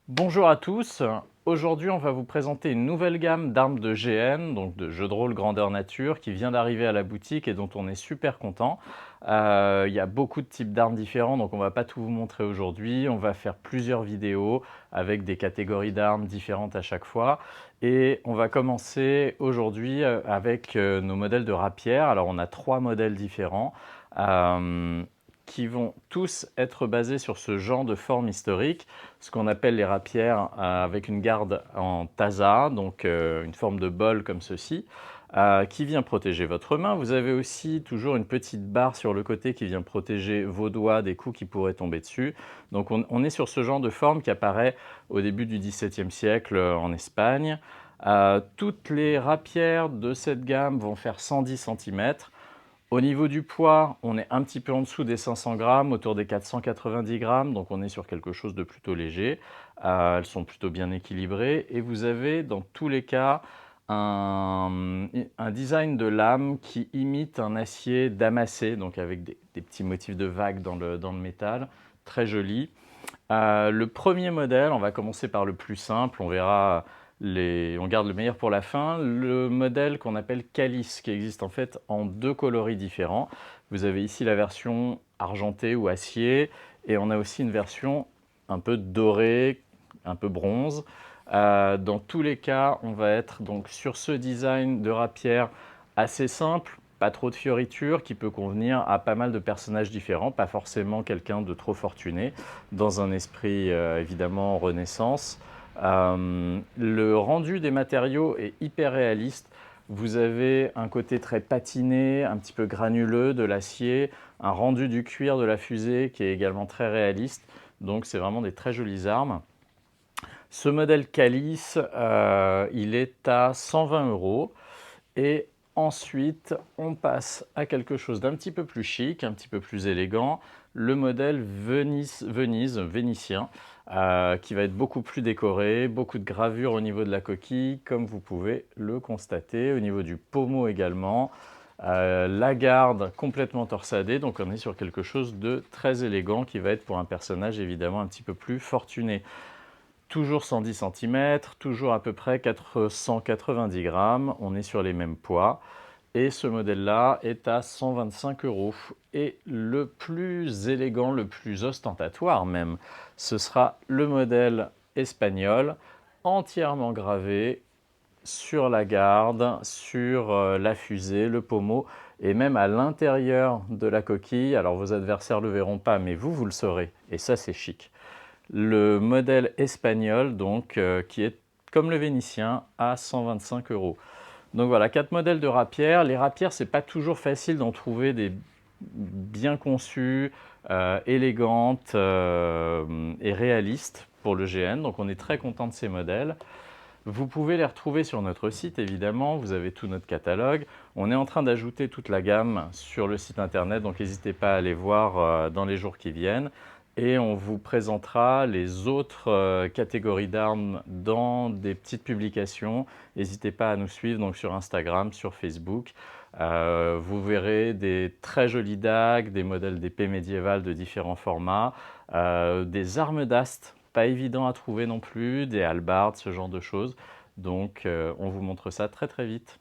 Bonjour à tous, aujourd'hui on va vous présenter une nouvelle gamme d'armes de GN, donc de jeux de rôle grandeur nature, qui vient d'arriver à la boutique et dont on est super content. Il y a beaucoup de types d'armes différents, donc on va pas tout vous montrer aujourd'hui, on va faire plusieurs vidéos avec des catégories d'armes différentes à chaque fois. Et on va commencer aujourd'hui avec nos modèles de rapières. Alors on a 3 modèles différents. Qui vont tous être basés sur ce genre de forme historique, ce qu'on appelle les rapières avec une garde en tasa, donc une forme de bol comme ceci, qui vient protéger votre main. Vous avez aussi toujours une petite barre sur le côté qui vient protéger vos doigts des coups qui pourraient tomber dessus. Donc on est sur ce genre de forme qui apparaît au début du XVIIe siècle en Espagne. Toutes les rapières de cette gamme vont faire 110 cm. Au niveau du poids, on est un petit peu en dessous des 500 grammes, autour des 490 grammes, donc on est sur quelque chose de plutôt léger. Elles sont plutôt bien équilibrées et vous avez dans tous les cas un design de lame qui imite un acier damassé, donc avec des petits motifs de vagues dans le métal, très joli. Le premier modèle, on va commencer par le plus simple, on verra on garde le meilleur pour la fin. Le modèle qu'on appelle Calice, qui existe en fait en 2 coloris différents. Vous avez ici la version argentée ou acier, et on a aussi une version un peu dorée, un peu bronze. Dans tous les cas, on va être donc sur ce design de rapière assez simple, pas trop de fioritures, qui peut convenir à pas mal de personnages différents, pas forcément quelqu'un de trop fortuné, dans un esprit évidemment Renaissance. Le rendu des matériaux est hyper réaliste. Vous avez un côté très patiné, un petit peu granuleux de l'acier, un rendu du cuir de la fusée qui est également très réaliste. Donc c'est vraiment des très jolies armes. Ce modèle Calice, il est à 120 euros. Et ensuite, on passe à quelque chose d'un petit peu plus chic, un petit peu plus élégant, le modèle vénitien, qui va être beaucoup plus décoré, beaucoup de gravures au niveau de la coquille, comme vous pouvez le constater, au niveau du pommeau également. La garde complètement torsadée, donc on est sur quelque chose de très élégant qui va être pour un personnage évidemment un petit peu plus fortuné. Toujours 110 cm, toujours à peu près 490 grammes, on est sur les mêmes poids. Et ce modèle-là est à 125 euros. Et le plus élégant, le plus ostentatoire même, ce sera le modèle espagnol, entièrement gravé sur la garde, sur la fusée, le pommeau, et même à l'intérieur de la coquille. Alors vos adversaires ne le verront pas, mais vous le saurez. Et ça, c'est chic. Le modèle espagnol, donc, qui est comme le vénitien, à 125 euros. Donc voilà, 4 modèles de rapières. Les rapières, c'est pas toujours facile d'en trouver des bien conçues, élégantes et réalistes pour le GN. Donc on est très content de ces modèles. Vous pouvez les retrouver sur notre site, évidemment. Vous avez tout notre catalogue. On est en train d'ajouter toute la gamme sur le site internet, donc n'hésitez pas à aller voir dans les jours qui viennent. Et on vous présentera les autres catégories d'armes dans des petites publications. N'hésitez pas à nous suivre donc sur Instagram, sur Facebook. Vous verrez des très jolies dagues, des modèles d'épées médiévales de différents formats, des armes d'ast, pas évident à trouver non plus, des hallebardes, ce genre de choses. Donc on vous montre ça très très vite.